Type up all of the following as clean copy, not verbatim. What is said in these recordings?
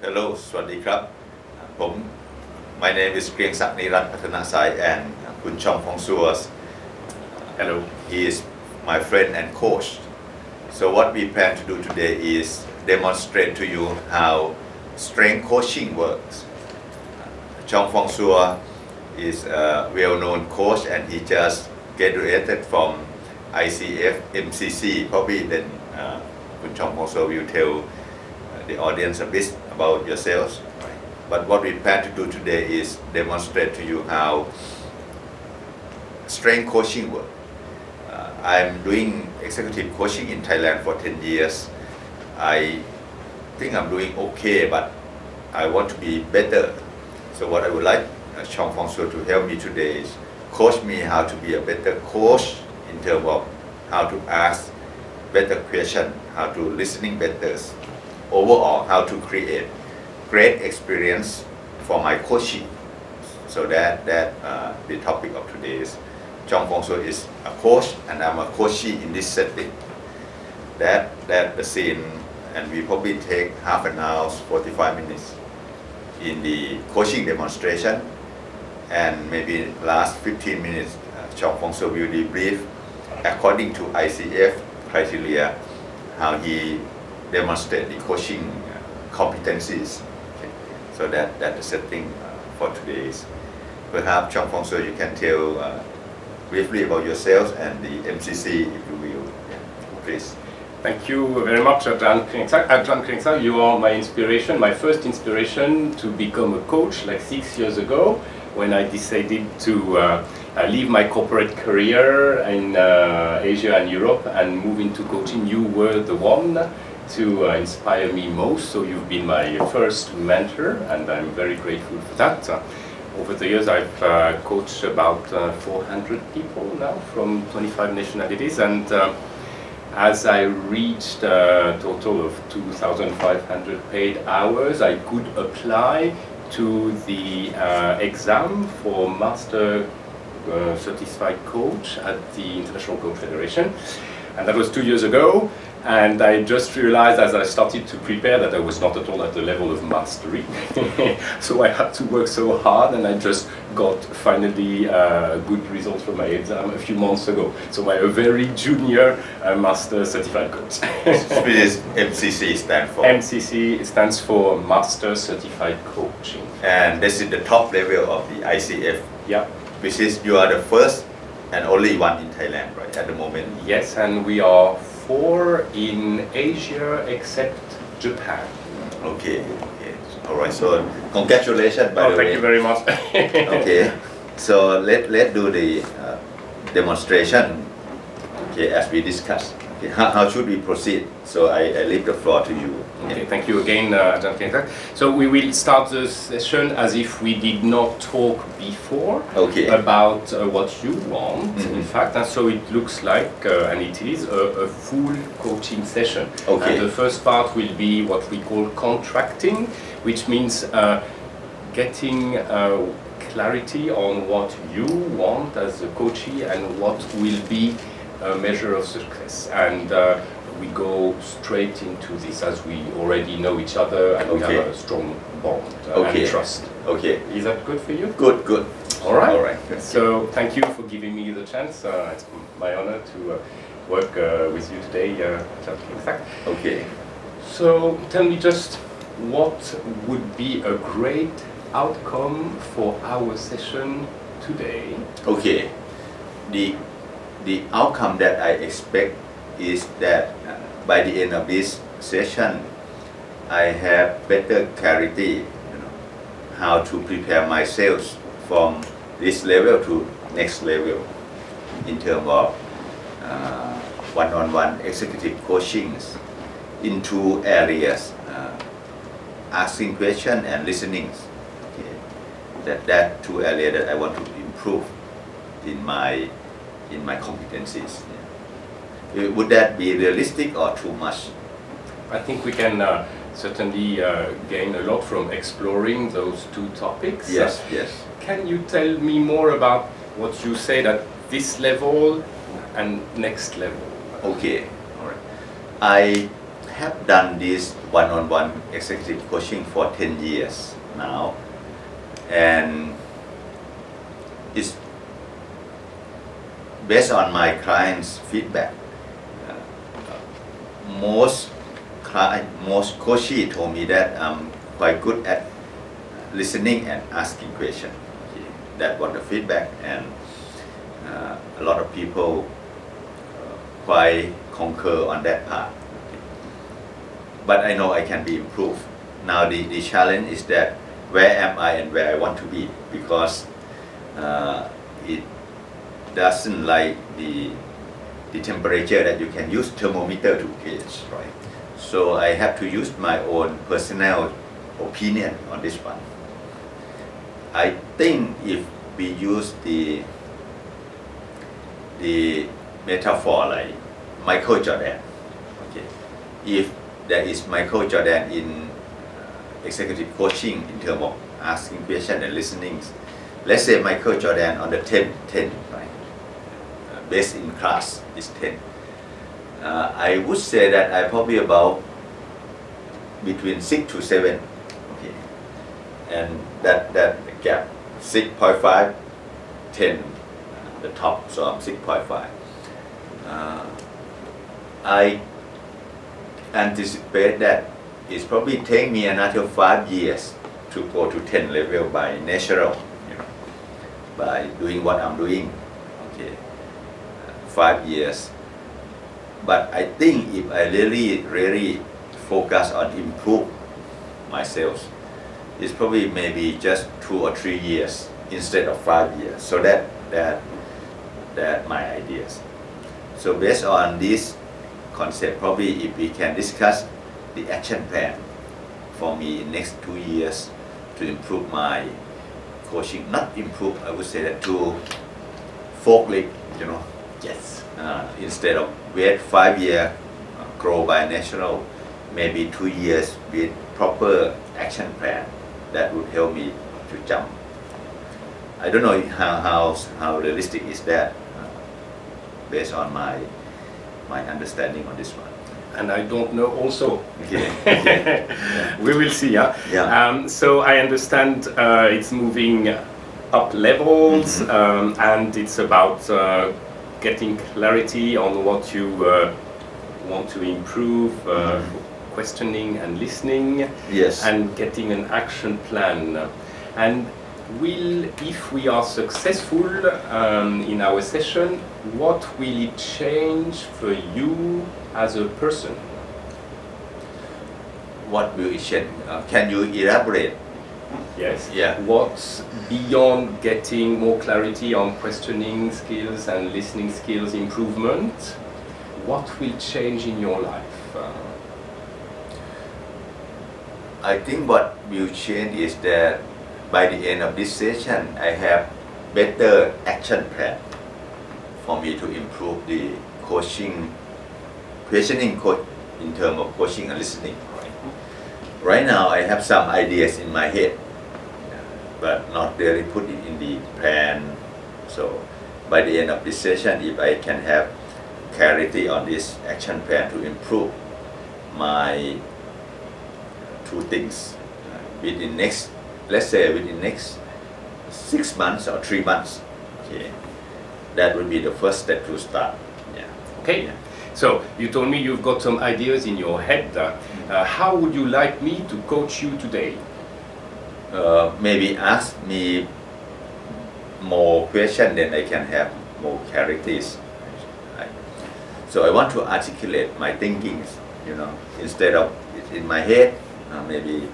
Hello สวัสดีครับผม My name is เกรียงศักดิ์นิรัตน์พัฒนาสาย and คุณชองฟองซัว Hello. He is my friend and coach. So what we plan to do today is demonstrate to you how strength coaching works. Chong Fong Sua is a well-known coach and he just graduated from ICF MCC. Probably then Kun Chong Fong Sua will tell the audience a bit about yourselves. But what we plan to do today is demonstrate to you how strength coaching works. I'm doing executive coaching in Thailand for 10 years. I think I'm doing okay, but I want to be better. So what I would like Chong Fong Sua to help me today is coach me how to be a better coach in terms of how to ask better questions, how to listening better, overall how to create great experience for my coaching. So that the topic of today is Chong Fong Sua is a coach and I'm a coachee in this setting. That the scene, and we probably take half an hour, 45 minutes in the coaching demonstration, and maybe last 15 minutes Chong Fong Sua will debrief according to ICF criteria how he demonstrate the coaching competencies. Okay. So that the setting for today is. Perhaps Chong Fong Sua you can tell briefly about yourself and the MCC if you will. Yeah. Please. Thank you very much, Jean-Francois. You are my inspiration, my first inspiration to become a coach like 6 years ago when I decided to leave my corporate career in Asia and Europe and move into coaching. You were the one to inspire me most, so you've been my first mentor and I'm very grateful for that. Over the years I've coached about 400 people now from 25 nationalities, and as I reached a total of 2,500 paid hours, I could apply to the exam for Master Certified Coach at the International Coach Federation. And that was 2 years ago. And I just realized as I started to prepare that I was not at all at the level of mastery. So I had to work so hard, and I just got finally good results from my exam a few months ago. So I'm a very junior Master Certified Coach. What does MCC stand for? MCC stands for Master Certified Coaching. And this is the top level of the ICF. Yeah. Which is you are the first and only one in Thailand, right, at the moment? Yes, and we are 4 in Asia except Japan. Okay. All right. So congratulations, by the way. Thank you very much. Okay. So let's do the demonstration. Okay, as we discussed. Okay. How should we proceed? So I leave the floor to you. Okay, thank you again, Jean-Francois. So we will start the session as if we did not talk before about what you want, in fact, and so it looks like, and it is, a full coaching session. Okay. And the first part will be what we call contracting, which means getting clarity on what you want as a coachee and what will be a measure of success. And we go straight into this as we already know each other and we have a strong bond and trust. Okay. Is that good for you? Good. All right. All right. So thank you for giving me the chance. It's my honor to work with you today, CoachKriengsak. Okay. So tell me just what would be a great outcome for our session today? Okay. The outcome that I expect is that by the end of this session, I have better clarity, how to prepare myself from this level to next level in terms of one-on-one executive coachings in 2 areas, asking questions and listening. Okay. That 2 areas that I want to improve in my competencies. Yeah. Would that be realistic or too much? I think we can certainly gain a lot from exploring those 2 topics. Yes. Can you tell me more about what you said at this level and next level? Okay. All right. I have done this one-on-one executive coaching for 10 years now, and it's based on my clients' feedback. Most coachee told me that I'm quite good at listening and asking questions. Okay. That was the feedback, and a lot of people quite concur on that part. But I know I can be improved. Now the challenge is that where am I and where I want to be, because it doesn't like the temperature that you can use thermometer to gauge, right? So I have to use my own personal opinion on this one. I think if we use the metaphor like Michael Jordan, okay, if there is Michael Jordan in executive coaching in terms of asking questions and listening, let's say Michael Jordan on the 10, right? Best in class is 10. I would say that I probably about between 6 to 7, okay, and that gap 6.5, 10, the top, so I'm 6.5. I anticipate that it's probably take me another 5 years to go to 10 level by natural, by doing what I'm doing, okay, 5 years. But I think if I really focus on improve myself, it's probably maybe just 2 or 3 years instead of 5 years. So that my ideas. So based on this concept, probably if we can discuss the action plan for me in next 2 years to improve my coaching, not improve, I would say that to forklift, Yes. Instead of wait 5 years, grow by natural, maybe 2 years with proper action plan that would help me to jump. I don't know how realistic is that, based on my understanding on this one. And I don't know also. Okay. We will see. Yeah. So I understand it's moving up levels, and it's about getting clarity on what you want to improve, questioning and listening, Yes. and getting an action plan. And if we are successful in our session, what will it change for you as a person? What will it change? Can you elaborate? Yes. Yeah. What's beyond getting more clarity on questioning skills and listening skills improvement? What will change in your life? I think what will change is that by the end of this session, I have better action plan for me to improve the coaching, questioning in terms of coaching and listening. Right now, I have some ideas in my head, but not really put it in the plan. So by the end of this session, if I can have clarity on this action plan to improve my 2 things within next, let's say within next 6 months or 3 months, okay, that would be the first step to start. Yeah. Okay. Yeah. So you told me you've got some ideas in your head. How would you like me to coach you today? Maybe ask me more questions, then I can have more clarities. So I want to articulate my thinkings, instead of it in my head, maybe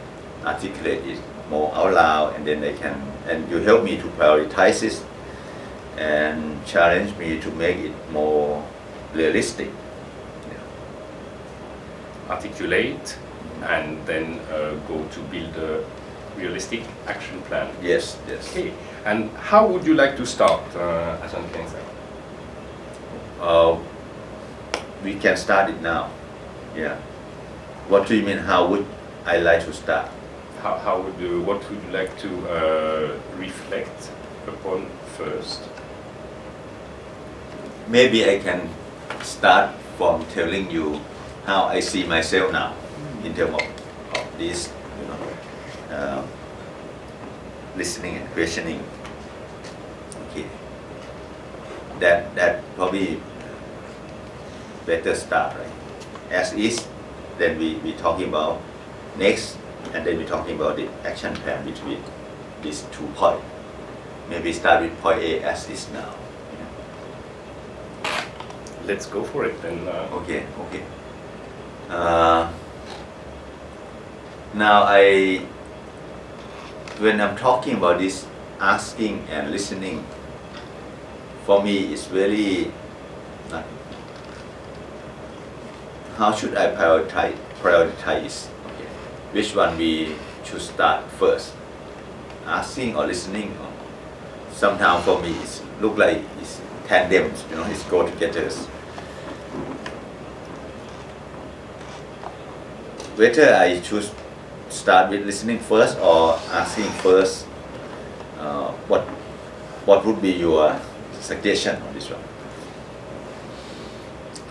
articulate it more out loud, and then and you help me to prioritize it and challenge me to make it more realistic. Articulate and then go to build a realistic action plan. Yes. Okay. And how would you like to start, Jean-Francois? We can start it now. Yeah. What do you mean? How would I like to start? What would you like to reflect upon first? Maybe I can start from telling you how I see myself now in terms of this, listening and questioning. Okay, that probably better start, right? As is, then we talking about next, and then we talking about the action plan between these 2 points. Maybe start with point A as is now. Let's go for it then. Okay. Now when I'm talking about this asking and listening, for me it's very how should I prioritize? Okay. Which one we should start first? Asking or listening? Sometimes for me it look like it's tandems, it's go together. Whether I choose start with listening first or asking first, what would be your suggestion on this one?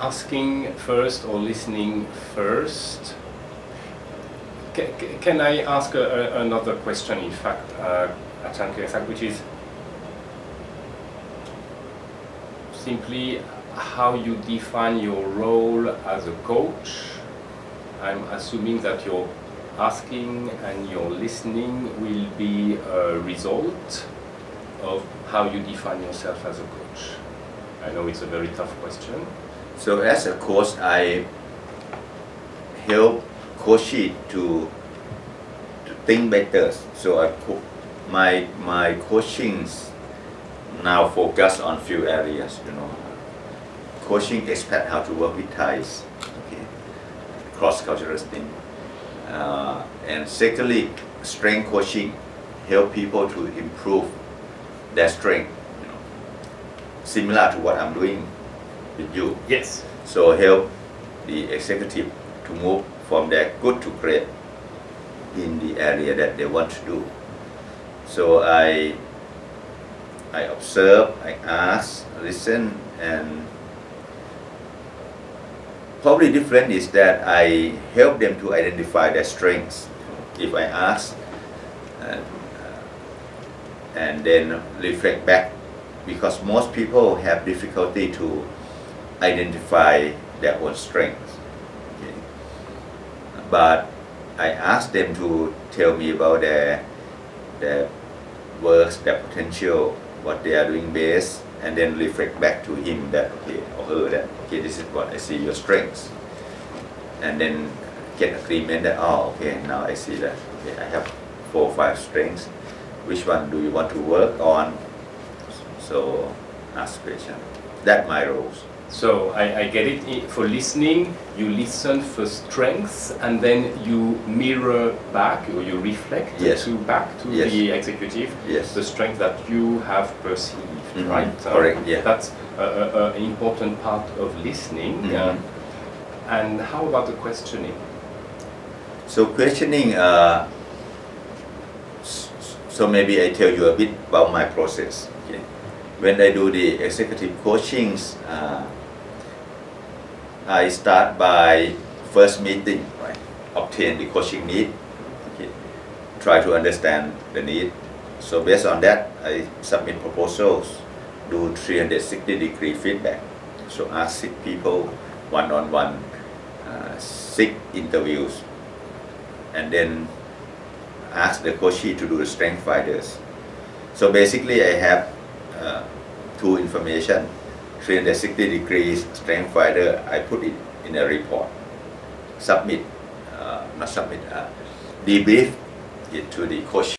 Asking first or listening first? Can I ask another question, in fact, Jean-Francois, which is simply how you define your role as a coach? I'm assuming that your asking and your listening will be a result of how you define yourself as a coach. I know it's a very tough question. So as a coach, I help Coachee to think better. So my coachings now focus on few areas. Coaching expat how to work with Thais, cross-cultural thing. And secondly, strength coaching, help people to improve their strength, similar to what I'm doing with you. Yes. So help the executive to move from their good to great in the area that they want to do. So I observe, I ask, listen, and probably different is that I help them to identify their strengths. If I ask and then reflect back, because most people have difficulty to identify their own strengths. Okay. But I ask them to tell me about their works, their potential, what they are doing best, and then reflect back to him that or her that this is what I see your strengths, and then get agreement that now I see that I have 4 or 5 strengths. Which one do you want to work on? So ask question. That's my roles. So I get it. For listening, you listen for strengths, and then you mirror back, or you reflect back to the executive the strength that you have perceived. Right? Correct. Yeah. That's an important part of listening. And how about the questioning? So questioning. So maybe I tell you a bit about my process. Okay. When I do the executive coachings, I start by first meeting, right? Obtain the coaching need. Okay. Try to understand the need. So based on that, I submit proposals, do 360-degree feedback. So ask 6 people one-on-one, 6 interviews, and then ask the coachee to do the strength finders. So basically I have 2 information, 360 degrees strength finder. I put it in a report, debrief it to the coach.